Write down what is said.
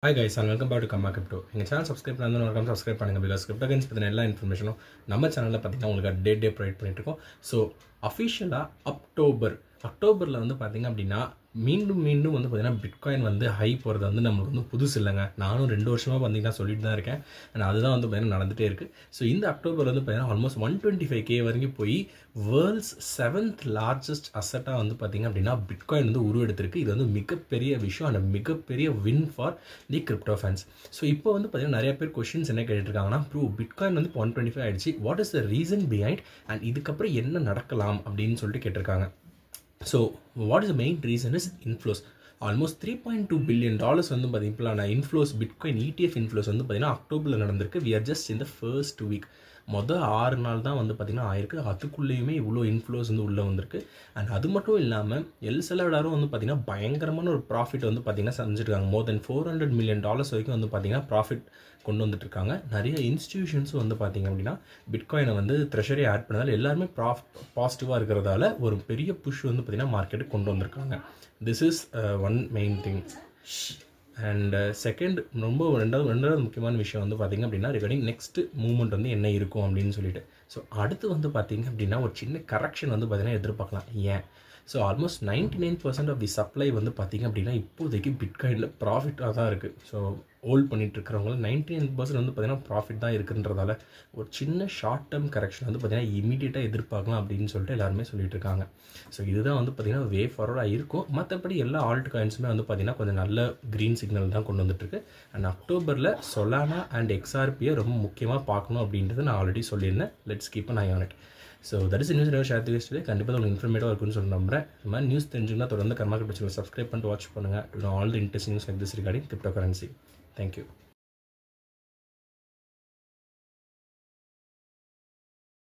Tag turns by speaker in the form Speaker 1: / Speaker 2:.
Speaker 1: Hi guys and welcome back to Kamma Crypto. எங்கள் channel subscribe பண்ணி subscribe பண்ணுங்கள் because crypto currency பற்றின எல்லா இன்ஃபர்மேஷனும் நம்ம சேனலில் பார்த்தீங்கன்னா உங்களுக்கு டே ப்ரொவைட் பண்ணிட்டுருக்கோம். ஸோ அஃபிஷியலாக அக்டோபரில் வந்து பார்த்திங்க அப்படின்னா மீண்டும் வந்து பார்த்திங்கன்னா பிட்காயின் வந்து ஹை போகிறது வந்து நம்மளுக்கு வந்து புதுசு இல்லைங்க. நானும் 2 வருஷமாக பார்த்திங்கன்னா சொல்லிட்டு தான் இருக்கேன். அண்ட் அதுதான் வந்து பார்த்திங்கன்னா நடந்துகிட்டே இருக்குது. ஸோ இந்த அக்டோபர் வந்து பார்த்திங்கன்னா ஆல்மோஸ்ட் 125K வரைக்கும் போய் வேர்ல்ட்ஸ் 7th லார்ஜஸ்ட் அசட்டாக வந்து பார்த்திங்க அப்படின்னா பிட்காயின் வந்து உருவெடுத்திருக்கு. இது வந்து மிகப்பெரிய விஷயம் அண்ட் மிகப்பெரிய win for the crypto fans. So இப்போ வந்து பார்த்திங்கன்னா நிறைய பேர் கொஸ்டின்ஸ் என்ன கேட்டுருக்காங்கன்னா, பிட்காயின் வந்து 125 ஆகிடுச்சு, what is the reason behind and இதுக்கப்புறம் என்ன நடக்கலாம் அப்படின்னு சொல்லிட்டு கேட்டிருக்காங்க. So what is the main reason is inflows. Almost $3.2 billion வந்து பார்த்தீங்கன்னா இன்ஃப்ளோஸ் பிட்காயின் ETF இன்ஃப்ளோஸ் வந்து பார்த்தீங்கன்னா அக்டோபரில் நடந்திருக்கு. வி ஆர் ஜஸ்ட் இந்த ஃபர்ஸ்ட் வீக். மொதல் 6 நாள் தான் வந்து பார்த்திங்கன்னா ஆயிருக்கு. அதுக்குள்ளேயுமே இவ்வளோ இன்ஃப்ளோஸ் வந்து உள்ளே வந்திருக்கு. அண்ட் அது மட்டும் இல்லாமல் எல்செலடாரும் வந்து பார்த்திங்கன்னா பயங்கரமான ஒரு ப்ராஃபிட் வந்து பார்த்திங்கன்னா செஞ்சுருக்காங்க. மோர் தென் $400 million வரைக்கும் வந்து பார்த்திங்கன்னா ப்ராஃபிட் கொண்டு வந்துட்டுருக்காங்க. நிறைய இன்ஸ்டிடியூஷன்ஸும் வந்து பார்த்திங்க அப்படின்னா பிட்காயினை வந்து ட்ரெஷரி ஆட் பண்ணதால் எல்லாருமே பாசிட்டிவாக இருக்கிறதால ஒரு பெரிய புஷ் வந்து பார்த்திங்கன்னா மார்க்கெட்டுக்கு கொண்டு வந்திருக்காங்க. This is one main thing. And second ரெண்டாவது முக்கியமான விஷயம் வந்து பார்த்திங்க அப்படின்னா ரிகார்டிங் நெக்ஸ்ட் மூவ்மெண்ட் வந்து என்ன இருக்கும் அப்படின்னு சொல்லிட்டு. ஸோ அடுத்து வந்து பார்த்திங்க அப்படின்னா ஒரு சின்ன கரெக்ஷன் வந்து பார்த்திங்கன்னா எதிர்பார்க்கலாம். ஏன்? So almost 99% of the supply வந்து பார்த்திங்க அப்படின்னா இப்போதைக்கு பிட்காயினில் ப்ராஃபிட்டாக தான் இருக்குது. ஸோ ஹோல்ட் பண்ணிட்டு இருக்கிறவங்க 99% வந்து பார்த்திங்கன்னா ப்ராஃபிட் தான் இருக்குன்றதால ஒரு சின்ன ஷார்ட் டேர்ம் கரெக்ஷன் வந்து பார்த்திங்கன்னா இமீடியட்டாக எதிர்பார்க்கலாம் அப்படின்னு சொல்லிட்டு எல்லாருமே சொல்லிட்டு இருக்காங்க. ஸோ இதுதான் வந்து பார்த்திங்கன்னா வே ஃபார்வர்டாக இருக்கும். மற்றபடி எல்லா ஆல்ட் காயின்ஸுமே வந்து பார்த்திங்கன்னா கொஞ்சம் நல்ல க்ரீன் சிக்னல் தான் கொண்டு வந்துட்டுருக்கு. அண்ட் அக்டோபரில் சொலானா அண்ட் XRPயை ரொம்ப முக்கியமாக பார்க்கணும் அப்படின்றது நான் ஆல்ரெடி சொல்லியிருந்தேன். Let's keep an I on it. So that is news share today. கண்டிப்பாக உங்களுக்கு இன்ஃபர்மேட்டிவாக இருக்குன்னு சொல்லி நம்புறேன். இந்த மாதிரி நியூஸ் தெரிஞ்சுன்னா தொடர்ந்து கர்மா கிரிப்டோ சேனல் சப்ஸ்கிரைப் பண்ணிட்டு வாட்ச் பண்ணுங்கள். All the interesting news like this regarding crypto currency. Thank you.